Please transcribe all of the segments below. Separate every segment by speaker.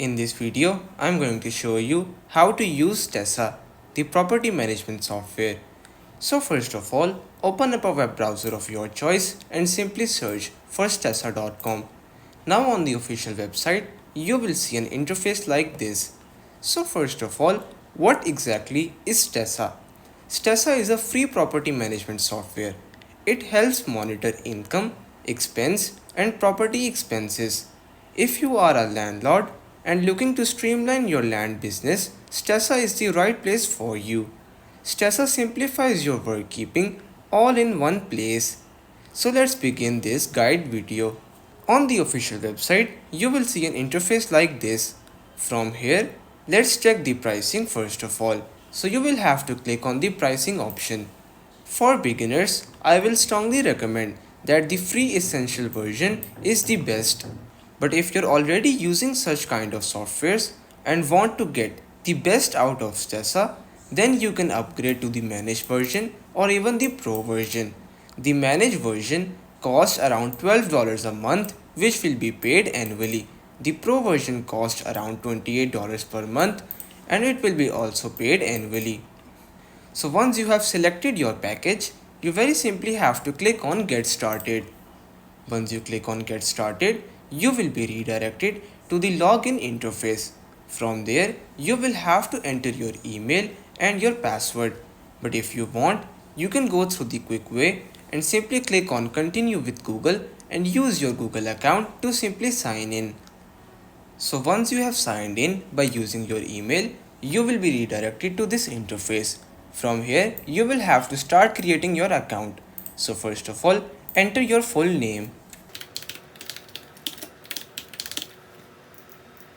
Speaker 1: In this video, I'm going to show you how to use Stessa, the property management software. So first of all, open up a web browser of your choice and simply search for stessa.com. Now on the official website, you will see an interface like this. So first of all, what exactly is Stessa? Stessa is a free property management software. It helps monitor income, expense, and property expenses. If you are a landlord and looking to streamline your land business, Stessa is the right place for you. Stessa simplifies your bookkeeping all in one place. So let's begin this guide video. On the official website, you will see an interface like this. From here, let's check the pricing first of all. So you will have to click on the pricing option. For beginners, I will strongly recommend that the free essential version is the best. But if you're already using such kind of softwares and want to get the best out of Stessa, then you can upgrade to the managed version or even the pro version. The managed version costs around $12 a month, which will be paid annually. The pro version costs around $28 per month and it will be also paid annually. So once you have selected your package, you very simply have to click on Get Started. Once you click on Get Started, you will be redirected to the login interface. From there, you will have to enter your email and your password. But if you want, you can go through the quick way and simply click on Continue with Google and use your Google account to simply sign in. So once you have signed in by using your email, you will be redirected to this interface. From here, you will have to start creating your account. So first of all, enter your full name.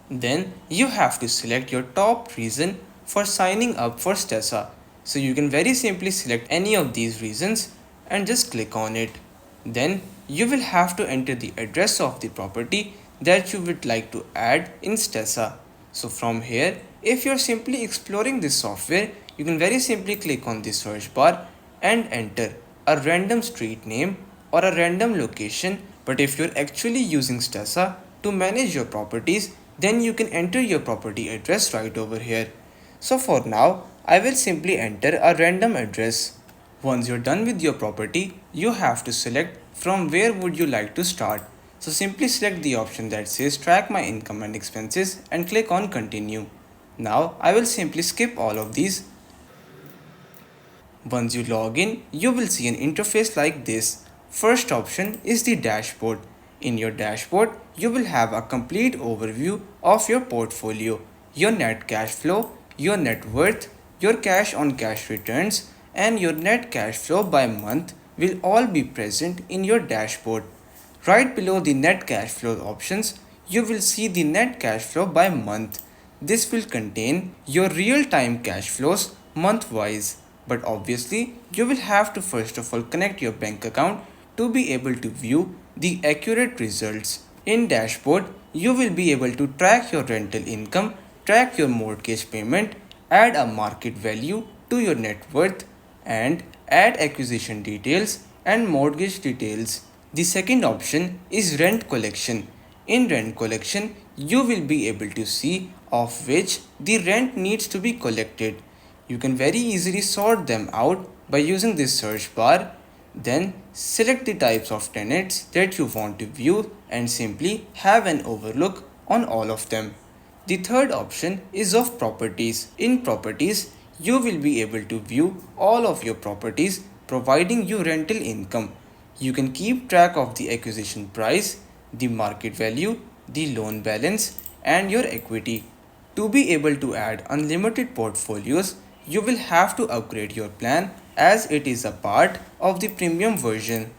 Speaker 1: Then you have to select your top reason for signing up for Stessa. So you can very simply select any of these reasons and just click on it. Then you will have to enter the address of the property that you would like to add in Stessa. So from here, if you're simply exploring this software, you can very simply click on the search bar and enter a random street name or a random location. But if you're actually using Stessa to manage your properties, then you can enter your property address right over here. So for now, I will simply enter a random address. Once you're done with your property, you have to select from where would you like to start. So simply select the option that says track my income and expenses and click on continue. Now I will simply skip all of these. Once you log in, you will see an interface like this. First option is the dashboard. In your dashboard, you will have a complete overview of your portfolio, your net cash flow, your net worth, your cash on cash returns, and your net cash flow by month will all be present in your dashboard. Right below the net cash flow options, you will see the net cash flow by month. This will contain your real-time cash flows month-wise. But obviously, you will have to first of all connect your bank account to be able to view the accurate results. In dashboard, you will be able to track your rental income, track your mortgage payment, add a market value to your net worth, and add acquisition details and mortgage details. The second option is rent collection. In rent collection, you will be able to see of which the rent needs to be collected. You can very easily sort them out by using this search bar. Then select the types of tenants that you want to view and simply have an overlook on all of them. The third option is of properties. In properties, you will be able to view all of your properties providing you rental income. You can keep track of the acquisition price, the market value, the loan balance, and your equity. To be able to add unlimited portfolios, you will have to upgrade your plan as it is a part of the premium version.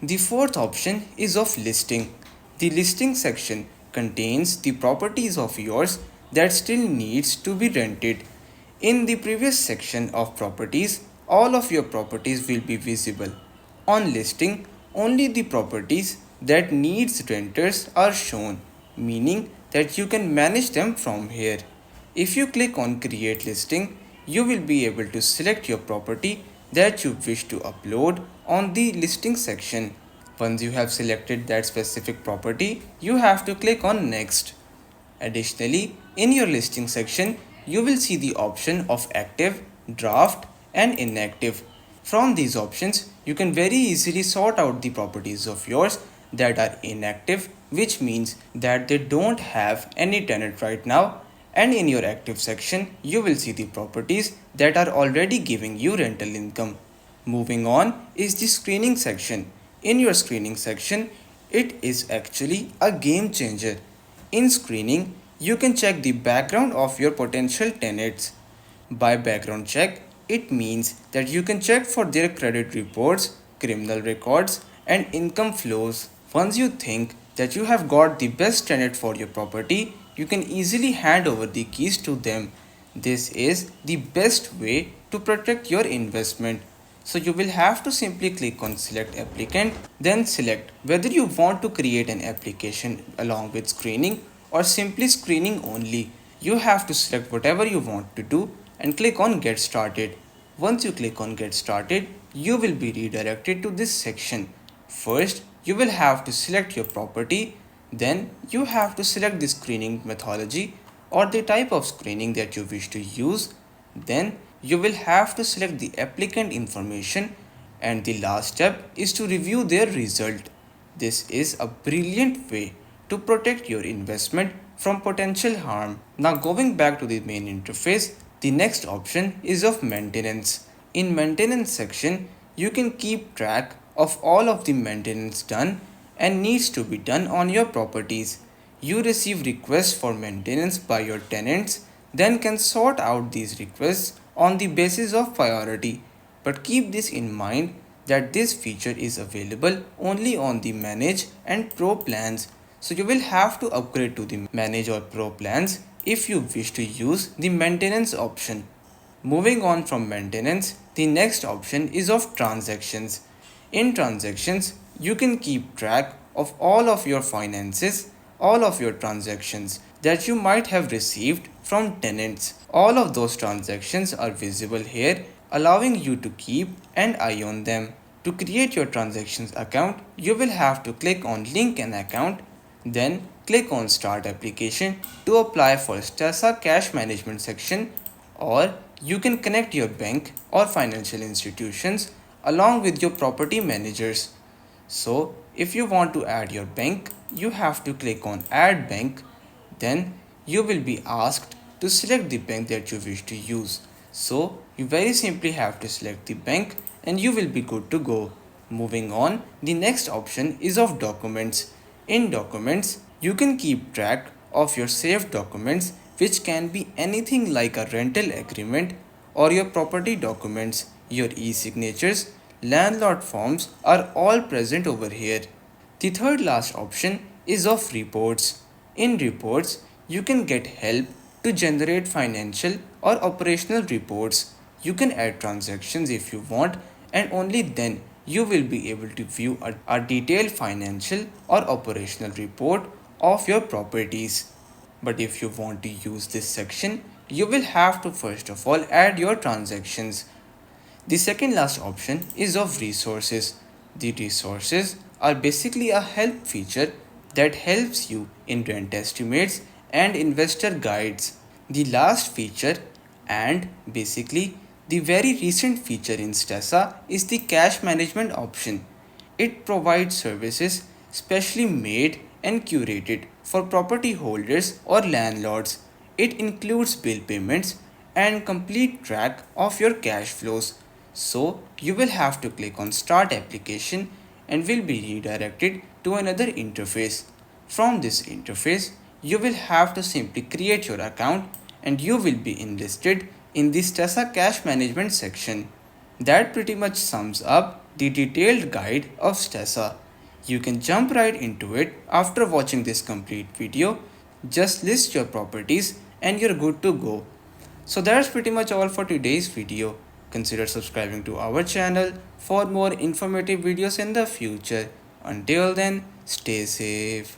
Speaker 1: The fourth option is of listing. The listing section contains the properties of yours that still needs to be rented. In the previous section of properties, all of your properties will be visible. On listing, only the properties that needs renters are shown, meaning that you can manage them from here. If you click on create listing, you will be able to select your property that you wish to upload on the listing section. Once you have selected that specific property, you have to click on next. Additionally, in your listing section, you will see the option of active, draft, and inactive. From these options, you can very easily sort out the properties of yours that are inactive, which means that they don't have any tenant right now. And in your active section, you will see the properties that are already giving you rental income. Moving on is the screening section. In your screening section, it is actually a game changer. In screening, you can check the background of your potential tenants. By background check, it means that you can check for their credit reports, criminal records, and income flows. Once you think that you have got the best tenant for your property, you can easily hand over the keys to them. This is the best way to protect your investment. So you will have to simply click on select applicant, then select whether you want to create an application along with screening or simply screening only. You have to select whatever you want to do and click on get started. Once you click on get started, you will be redirected to this section. First, you will have to select your property, then you have to select the screening methodology or the type of screening that you wish to use. Then you will have to select the applicant information, and the last step is to review their result. This is a brilliant way to protect your investment from potential harm. Now going back to the main interface, the next option is of maintenance. In maintenance section, you can keep track of all of the maintenance done and needs to be done on your properties. You receive requests for maintenance by your tenants, then can sort out these requests on the basis of priority. But keep this in mind that this feature is available only on the Manage and Pro plans. So you will have to upgrade to the Manage or Pro plans if you wish to use the maintenance option. Moving on from maintenance, the next option is of transactions. In transactions, you can keep track of all of your finances, all of your transactions that you might have received from tenants. All of those transactions are visible here, allowing you to keep an eye on them. To create your transactions account, you will have to click on link an account, then click on start application to apply for Stessa cash management section, or you can connect your bank or financial institutions along with your property managers. So if you want to add your bank, you have to click on add bank, then you will be asked to select the bank that you wish to use. So you very simply have to select the bank and you will be good to go. Moving on, the next option is of documents. In documents, you can keep track of your saved documents, which can be anything like a rental agreement or your property documents, your e-signatures, landlord forms are all present over here. The third last option is of reports. In reports, you can get help to generate financial or operational reports. You can add transactions if you want, and only then you will be able to view a detailed financial or operational report of your properties. But if you want to use this section, you will have to first of all add your transactions. The second last option is of resources. The resources are basically a help feature that helps you in rent estimates and investor guides. The last feature, and basically the very recent feature in Stessa, is the cash management option. It provides services specially made and curated for property holders or landlords. It includes bill payments and complete track of your cash flows. So you will have to click on start application and will be redirected to another interface. From this interface, you will have to simply create your account and you will be enlisted in the Stessa cash management section. That pretty much sums up the detailed guide of Stessa. You can jump right into it after watching this complete video. Just list your properties and you're good to go. So that's pretty much all for today's video. Consider subscribing to our channel for more informative videos in the future. Until then, stay safe.